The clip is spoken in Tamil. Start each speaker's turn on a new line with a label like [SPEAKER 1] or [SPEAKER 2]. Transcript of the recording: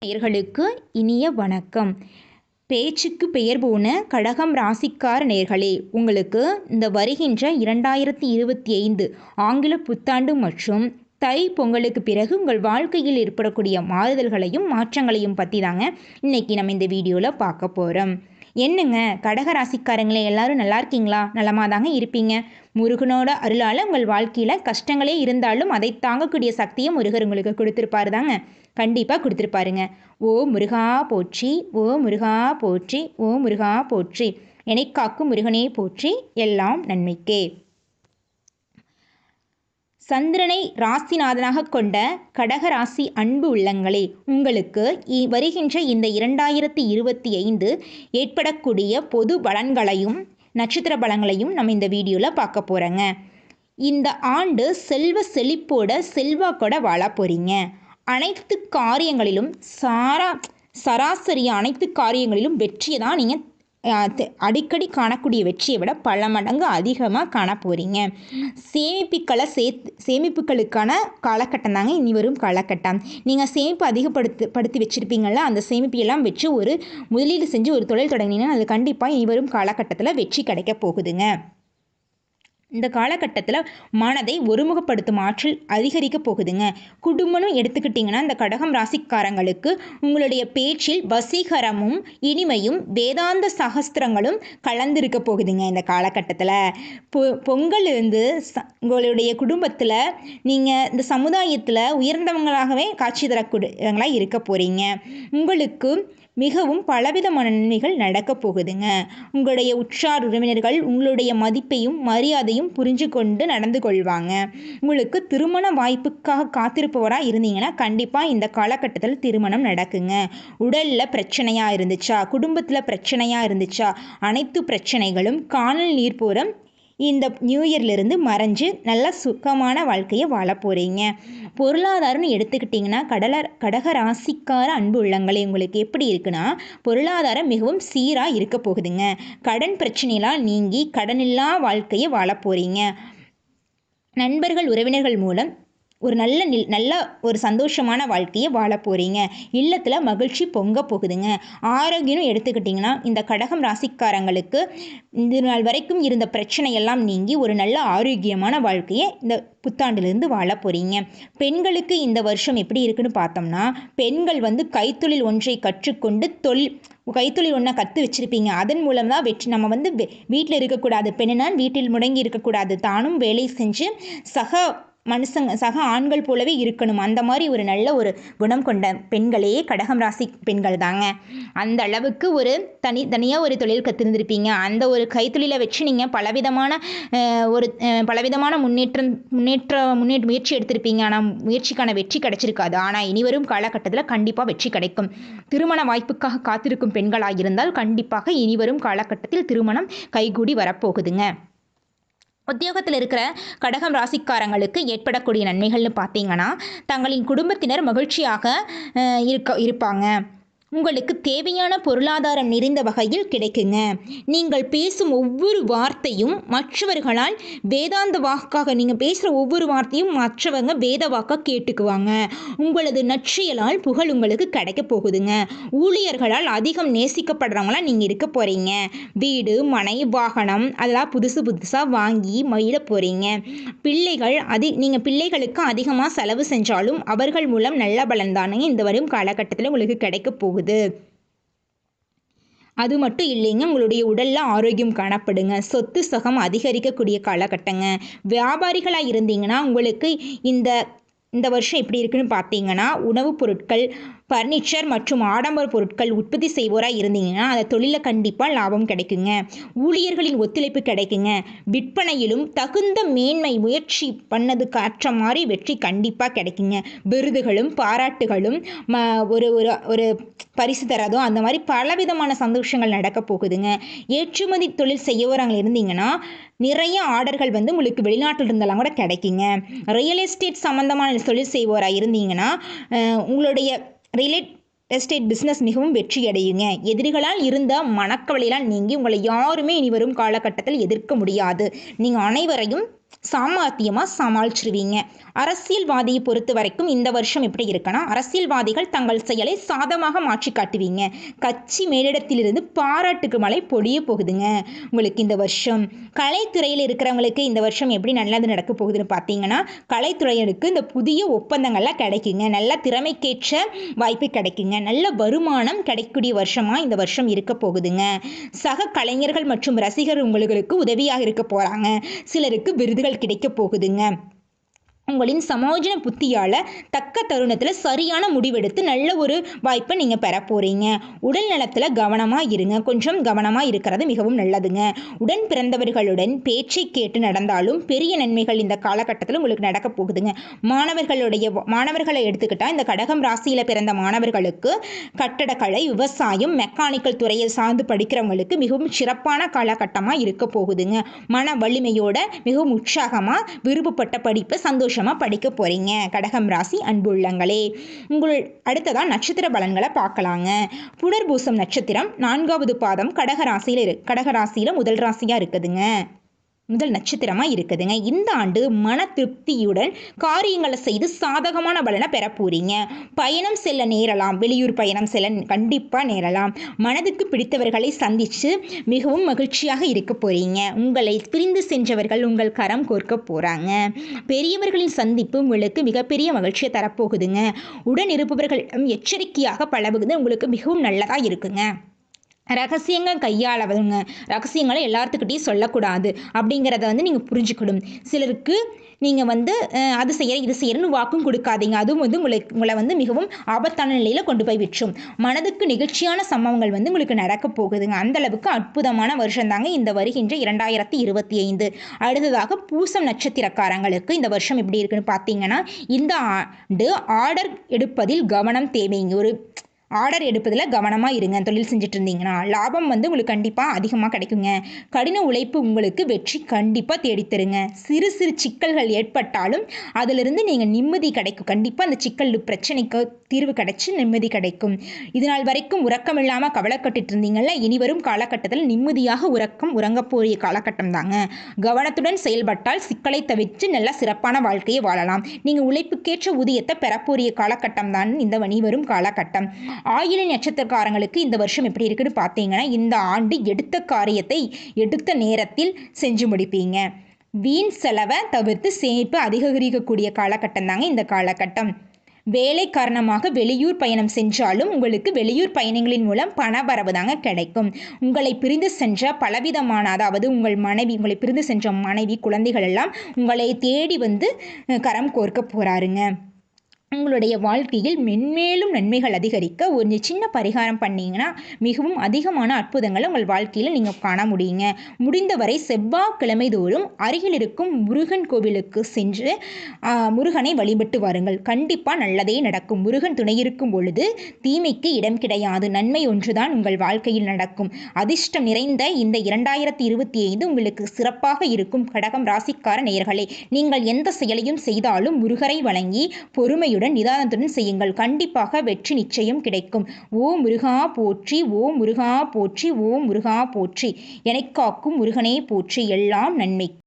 [SPEAKER 1] நேயர்களுக்கு இனிய வணக்கம். பேச்சுக்கு பெயர் போன கடகம் ராசிக்கார நேயர்களே, உங்களுக்கு இந்த வருகின்ற 2025 ஆங்கில புத்தாண்டு மற்றும் தை பொங்கலுக்கு பிறகு உங்கள் வாழ்க்கையில் ஏற்படக்கூடிய மாறுதல்களையும் மாற்றங்களையும் பற்றி தாங்க இன்னைக்கு நம்ம இந்த வீடியோவில் பார்க்க போகிறோம். என்னங்க கடக ராசிக்காரங்களே, எல்லாரும் நல்லா இருக்கீங்களா? நலமாக தாங்க இருப்பீங்க. முருகனோட அருளால் உங்கள் வாழ்க்கையில் கஷ்டங்களே இருந்தாலும் அதை தாங்கக்கூடிய சக்தியை முருகர் உங்களுக்கு கொடுத்துருப்பாரு தாங்க. கண்டிப்பாக கொடுத்துருப்பாருங்க. ஓ முருகா போற்றி, ஓ முருகா போற்றி, ஓ முருகா போற்றி, என்னை காக்கும் முருகனே போற்றி, எல்லாம் நன்மைக்கே. சந்திரனை ராசிநாதனாக கொண்ட கடக ராசி அன்பு உள்ளங்களே, உங்களுக்கு வருகின்ற இந்த 2025 ஏற்படக்கூடிய பொது பலன்களையும் நட்சத்திர பலன்களையும் நம்ம இந்த வீடியோவில் பார்க்க போகிறோங்க. இந்த ஆண்டு செல்வ செழிப்போட செல்வாக்கோட வாழ போகிறீங்க. அனைத்து காரியங்களிலும் சராசரியாக அனைத்து காரியங்களிலும் வெற்றியை தான் நீங்கள் அடிக்கடி காணக்கூடிய வெற்றியை விட பல மடங்கு அதிகமாக காண போகிறீங்க. சேமிப்புகளுக்கான காலகட்டம் தாங்க இனி வரும் காலகட்டம். நீங்கள் சேமிப்பு அதிகப்படுத்தி வச்சுருப்பீங்கள, அந்த சேமிப்பையெல்லாம் வச்சு ஒரு முதலீடு செஞ்சு ஒரு தொழில் தொடங்கினீங்கன்னா அது கண்டிப்பாக இனி வரும் காலகட்டத்தில் வெற்றி கிடைக்க போகுதுங்க. இந்த காலகட்டத்தில் மனதை ஒருமுகப்படுத்தும் ஆற்றல் அதிகரிக்க போகுதுங்க. குடும்பம்னு எடுத்துக்கிட்டிங்கன்னா இந்த கடகம் ராசிக்காரங்களுக்கு உங்களுடைய பேச்சில் வசீகரமும் இனிமையும் வேதாந்த சகஸ்திரங்களும் கலந்திருக்க போகுதுங்க. இந்த காலகட்டத்தில் பொங்கல் இருந்து உங்களுடைய குடும்பத்தில் நீங்கள் இந்த சமுதாயத்தில் உயர்ந்தவங்களாகவே காட்சி தரக்கூடியவங்களாக இருக்க போகிறீங்க. உங்களுக்கு மிகவும் பலவிதமான நன்மைகள் நடக்க போகுதுங்க. உங்களுடைய உற்றார் உறவினர்கள் உங்களுடைய மதிப்பையும் மரியாதையும் புரிஞ்சு கொண்டு நடந்து கொள்வாங்க. உங்களுக்கு திருமண வாய்ப்புக்காக காத்திருப்பவராக இருந்தீங்கன்னா கண்டிப்பாக இந்த காலகட்டத்தில் திருமணம் நடக்குங்க. உடலில் பிரச்சனையாக இருந்துச்சா, குடும்பத்தில் பிரச்சனையாக இருந்துச்சா, அனைத்து பிரச்சனைகளும் காணல் நீர்ப்போரம் இந்த நியூ இயர்லேருந்து மறைஞ்சு நல்ல சுகமான வாழ்க்கையை வாழ போகிறீங்க. பொருளாதாரம்னு எடுத்துக்கிட்டிங்கன்னா கடக ராசிக்கார அன்பு உள்ளங்களே, உங்களுக்கு எப்படி இருக்குன்னா பொருளாதாரம் மிகவும் சீராக இருக்க போகுதுங்க. கடன் பிரச்சனையெல்லாம் நீங்கி கடனில்லா வாழ்க்கையை வாழ போகிறீங்க. நண்பர்கள் உறவினர்கள் மூலம் ஒரு நல்ல ஒரு சந்தோஷமான வாழ்க்கையை வாழ போகிறீங்க. இல்லத்தில் மகிழ்ச்சி பொங்க போகுதுங்க. ஆரோக்கியம்னு எடுத்துக்கிட்டிங்கன்னா இந்த கடகம் ராசிக்காரங்களுக்கு இந்த நாள் வரைக்கும் இருந்த பிரச்சனையெல்லாம் நீங்கி ஒரு நல்ல ஆரோக்கியமான வாழ்க்கையை இந்த புத்தாண்டிலிருந்து வாழ போகிறீங்க. பெண்களுக்கு இந்த வருஷம் எப்படி இருக்குன்னு பார்த்தோம்னா, பெண்கள் கைத்தொழில் ஒன்றை கற்றுக்கொண்டு கைத்தொழில் ஒன்றை கற்று வச்சுருப்பீங்க. அதன் மூலம் தான் வெற்றி. நம்ம வீட்டில் இருக்கக்கூடாது, பெண்ணான் வீட்டில் முடங்கி இருக்கக்கூடாது, தானும் வேலை செஞ்சு சக ஆண்கள் போலவே இருக்கணும். அந்த மாதிரி ஒரு நல்ல ஒரு குணம் கொண்ட பெண்களே கடகம் ராசி பெண்கள் தாங்க. அந்த அளவுக்கு ஒரு தனியாக ஒரு தொழில் கற்றுருந்துருப்பீங்க. அந்த ஒரு கைத்தொழிலை வச்சு நீங்கள் பலவிதமான முயற்சி எடுத்திருப்பீங்க. ஆனால் முயற்சிக்கான வெற்றி கிடைச்சிருக்காது. ஆனால் இனிவரும் காலகட்டத்தில் கண்டிப்பாக வெற்றி கிடைக்கும். திருமண வாய்ப்புக்காக காத்திருக்கும் பெண்களாக இருந்தால் கண்டிப்பாக இனிவரும் காலகட்டத்தில் திருமணம் கைகூடி வரப்போகுதுங்க. உத்தியோகத்தில் இருக்கிற கடகம் ராசிக்காரங்களுக்கு ஏற்படக்கூடிய நன்மைகள்னு பார்த்தீங்கன்னா, தங்களின் குடும்பத்தினர் மகிழ்ச்சியாக இருப்பாங்க. உங்களுக்கு தேவையான பொருளாதாரம் நிறைந்த வகையில் கிடைக்குங்க. நீங்கள் பேசும் ஒவ்வொரு வார்த்தையும் மற்றவர்களால் வேதாந்த வாக்காக, நீங்கள் பேசுகிற ஒவ்வொரு வார்த்தையும் மற்றவங்க வேத வாக்காக கேட்டுக்குவாங்க. உங்களது நற்செயலால் புகழ் உங்களுக்கு கிடைக்க போகுதுங்க. ஊழியர்களால் அதிகம் நேசிக்கப்படுறவங்களாம் நீங்கள் இருக்க போகிறீங்க. வீடு மனை வாகனம் அதெல்லாம் புதுசாக வாங்கி மகிழ போகிறீங்க. நீங்கள் பிள்ளைகளுக்கு அதிகமாக செலவு செஞ்சாலும் அவர்கள் மூலம் நல்ல பலன் தானே இந்த வரும் காலகட்டத்தில் உங்களுக்கு கிடைக்க போகுது. அது மட்டும் இல்லைங்க, உங்களுடைய உடல்ல ஆரோக்கியம் காணப்படுங்க. சொத்து சுகம் அதிகரிக்கக்கூடிய காலகட்டங்க. வியாபாரிகளாக இருந்தீங்கன்னா உங்களுக்கு இந்த வருஷம் எப்படி இருக்குன்னு பார்த்தீங்கன்னா, உணவுப் பொருட்கள், ஃபர்னிச்சர் மற்றும் ஆடம்பர பொருட்கள் உற்பத்தி செய்வோராக இருந்தீங்கன்னா அந்த தொழிலில் கண்டிப்பாக லாபம் கிடைக்குங்க. ஊழியர்களின் ஒத்துழைப்பு கிடைக்குங்க. விற்பனையிலும் தகுந்த மேன்மை முயற்சி பண்ணதுக்கு ஏற்ற மாதிரி வெற்றி கண்டிப்பாக கிடைக்குங்க. விருதுகளும் பாராட்டுகளும் ஒரு பரிசு தரதோ அந்த மாதிரி பலவிதமான சந்தோஷங்கள் நடக்க போகுதுங்க. ஏற்றுமதி தொழில் செய்யவராங்க இருந்தீங்கன்னா நிறைய ஆர்டர்கள் உங்களுக்கு வெளிநாட்டில் இருந்தெல்லாம் கூட கிடைக்குங்க. ரியல் எஸ்டேட் சம்மந்தமான தொழில் செய்வோராக இருந்தீங்கன்னா உங்களுடைய ரியல் எஸ்டேட் பிஸ்னஸ் மிகவும் வெற்றி அடையுங்க. எதிரிகளால் இருந்த மனக்கவலையெல்லாம் நீங்கி உங்களை யாருமே இனி வரும் காலகட்டத்தில் எதிர்க்க முடியாது. நீங்கள் அனைவரையும் சாமர்த்தியமாக சமாளிச்சிருவீங்க. அரசியல்வாதியை பொறுத்த வரைக்கும் இந்த வருஷம் எப்படி இருக்குன்னா, அரசியல்வாதிகள் தங்கள் செயலை சாதமாக மாற்றி காட்டுவீங்க. கட்சி மேலிடத்திலிருந்து பாராட்டுக்கு மழை பொழிய போகுதுங்க உங்களுக்கு இந்த வருஷம். கலைத்துறையில் இருக்கிறவங்களுக்கு இந்த வருஷம் எப்படி நல்லது நடக்க போகுதுன்னு பார்த்தீங்கன்னா, கலைத்துறையினருக்கு இந்த புதிய ஒப்பந்தங்கள்லாம் கிடைக்குங்க. நல்ல திறமைக்கேற்ற வாய்ப்பு கிடைக்குங்க. நல்ல வருமானம் கிடைக்கக்கூடிய வருஷமாக இந்த வருஷம் இருக்க போகுதுங்க. சக கலைஞர்கள் மற்றும் ரசிகர் உங்களுக்கு உதவியாக இருக்க போகிறாங்க. சிலருக்கு விருதுகள் கிடைக்க போகுதுங்க. உங்களின் சமோஜன புத்தியால் தக்க தருணத்தில் சரியான முடிவெடுத்து நல்ல ஒரு வாய்ப்பை நீங்கள் பெற போகிறீங்க. உடல் நலத்தில் கவனமாக இருங்க. கொஞ்சம் கவனமாக இருக்கிறது மிகவும் நல்லதுங்க. உடன் பிறந்தவர்களுடன் பேச்சை கேட்டு நடந்தாலும் பெரிய நன்மைகள் இந்த காலகட்டத்தில் உங்களுக்கு நடக்க போகுதுங்க. மாணவர்களை எடுத்துக்கிட்டால் இந்த கடகம் ராசியில் பிறந்த மாணவர்களுக்கு கட்டடக்கலை, விவசாயம், மெக்கானிக்கல் துறையில் சார்ந்து படிக்கிறவங்களுக்கு மிகவும் சிறப்பான காலகட்டமாக இருக்க போகுதுங்க. மன வலிமையோட மிகவும் உற்சாகமாக விருப்பப்பட்ட படிப்பை சந்தோஷமாக படிக்க போறீங்க. கடகம் ராசி அன்புள்ளங்களே, அடுத்ததான் நட்சத்திர பலன்களை பார்க்கலாங்க. புனர்பூசம் நட்சத்திரம் 4வது பாதம் கடகராசியில முதல் ராசியா இருக்குதுங்க. முதல் நட்சத்திரமாக இருக்குதுங்க. இந்த ஆண்டு மன திருப்தியுடன் காரியங்களை செய்து சாதகமான பலனை பெற போறீங்க. பயணம் செல்ல நேரலாம். வெளியூர் பயணம் செல்ல கண்டிப்பாக நேரலாம். மனதுக்கு பிடித்தவர்களை சந்தித்து மிகவும் மகிழ்ச்சியாக இருக்க போறீங்க. உங்களை பிரிந்து சென்றவர்கள் உங்கள் கரம் கோர்க்க போகிறாங்க. பெரியவர்களின் சந்திப்பு உங்களுக்கு மிகப்பெரிய மகிழ்ச்சியை தரப்போகுதுங்க. உடன் இருப்பவர்களிடம் எச்சரிக்கையாக பழகுவது உங்களுக்கு மிகவும் நல்லதாக இருக்குங்க. ரகசியங்கள் கையாளவங்க. ரகசியங்களை எல்லாத்துக்கிட்டையும் சொல்லக்கூடாது அப்படிங்கிறத நீங்கள் புரிஞ்சுக்கணும். சிலருக்கு நீங்கள் அது செய்கிற இது செய்கிறன்னு வாக்கும் கொடுக்காதீங்க. அதுவும் உங்களை மிகவும் ஆபத்தான நிலையில் கொண்டு போய் விட்டுரும். மனதுக்கு நிகழ்ச்சியான சம்பவங்கள் உங்களுக்கு நடக்க போகுதுங்க. அந்தளவுக்கு அற்புதமான வருஷம் தாங்க இந்த வருகின்ற 2025. அடுத்ததாக பூசம் நட்சத்திரக்காரங்களுக்கு இந்த வருஷம் எப்படி இருக்குன்னு பார்த்தீங்கன்னா, இந்த ஆண்டு ஆர்டர் எடுப்பதில் கவனம் தேவைங்க. ஆர்டர் எடுப்பதில் கவனமாக இருங்க. தொழில் செஞ்சுட்டு இருந்தீங்கன்னா லாபம் உங்களுக்கு கண்டிப்பாக அதிகமாக கிடைக்குங்க. கடின உழைப்பு உங்களுக்கு வெற்றி கண்டிப்பாக தேடித்தருங்க. சிறு சிறு சிக்கல்கள் ஏற்பட்டாலும் அதிலிருந்து நீங்கள் நிம்மதி கிடைக்கும். கண்டிப்பாக அந்த சிக்கல் பிரச்சனைக்கு தீர்வு கிடைச்சி நிம்மதி கிடைக்கும். இதனால் வரைக்கும் உறக்கம் இல்லாமல் கவலைப்பட்டு இருந்தீங்கல்ல, இனிவரும் காலகட்டத்தில் நிம்மதியாக உறங்கப்போகிற காலகட்டம் தாங்க. கவனத்துடன் செயல்பட்டால் சிக்கலை தவிர்த்து நல்ல சிறப்பான வாழ்க்கையை வாழலாம். நீங்கள் உழைப்புக்கேற்ற ஊதியத்தை பெறப்போகிற காலகட்டம் தான் இந்த இனிவரும் காலகட்டம். ஆயில நட்சத்திரக்காரங்களுக்கு இந்த வருஷம் எப்படி இருக்குன்னு பார்த்தீங்கன்னா, இந்த ஆண்டு எடுத்த காரியத்தை எடுத்த நேரத்தில் செஞ்சு முடிப்பீங்க. வீண் செலவை தவிர்த்து சேமிப்பு அதிகரிக்கக்கூடிய காலகட்டம் தாங்க இந்த காலகட்டம். வேலை காரணமாக வெளியூர் பயணம் சென்றாலும் உங்களுக்கு வெளியூர் பயணங்களின் மூலம் பண வரவு தாங்க கிடைக்கும். உங்களை பிரிந்து சென்ற பலவிதமான, அதாவது உங்களை பிரிந்து சென்ற மனைவி, குழந்தைகள் எல்லாம் உங்களை தேடி கரம் கோர்க்க போறாருங்க. உங்களுடைய வாழ்க்கையில் மென்மேலும் நன்மைகள் அதிகரிக்க ஒரு சின்ன பரிகாரம் பண்ணிங்கன்னா மிகவும் அதிகமான அற்புதங்களை உங்கள் வாழ்க்கையில் நீங்கள் காண முடியுங்க. முடிந்தவரை செவ்வாய்க்கிழமை தோறும் அருகில் இருக்கும் முருகன் கோவிலுக்கு சென்று முருகனை வழிபட்டு வாருங்கள். கண்டிப்பாக நல்லதே நடக்கும். முருகன் துணை இருக்கும் பொழுது தீமைக்கு இடம் கிடையாது. நன்மை ஒன்றுதான் உங்கள் வாழ்க்கையில் நடக்கும். அதிர்ஷ்டம் நிறைந்த இந்த 2025 உங்களுக்கு சிறப்பாக இருக்கும். கடகம் ராசிக்கார நேயர்களே, நீங்கள் எந்த செயலையும் செய்தாலும் முருகரை வணங்கி பொறுமையுடன் நிதானத்துடன் செய்யுங்கள். கண்டிப்பாக வெற்றி நிச்சயம் கிடைக்கும். ஓ முருகா போற்றி, ஓ முருகா போற்றி, ஓ முருகா போற்றி, எனக்காக்கும் முருகனே போற்றி, எல்லாம் நன்மை.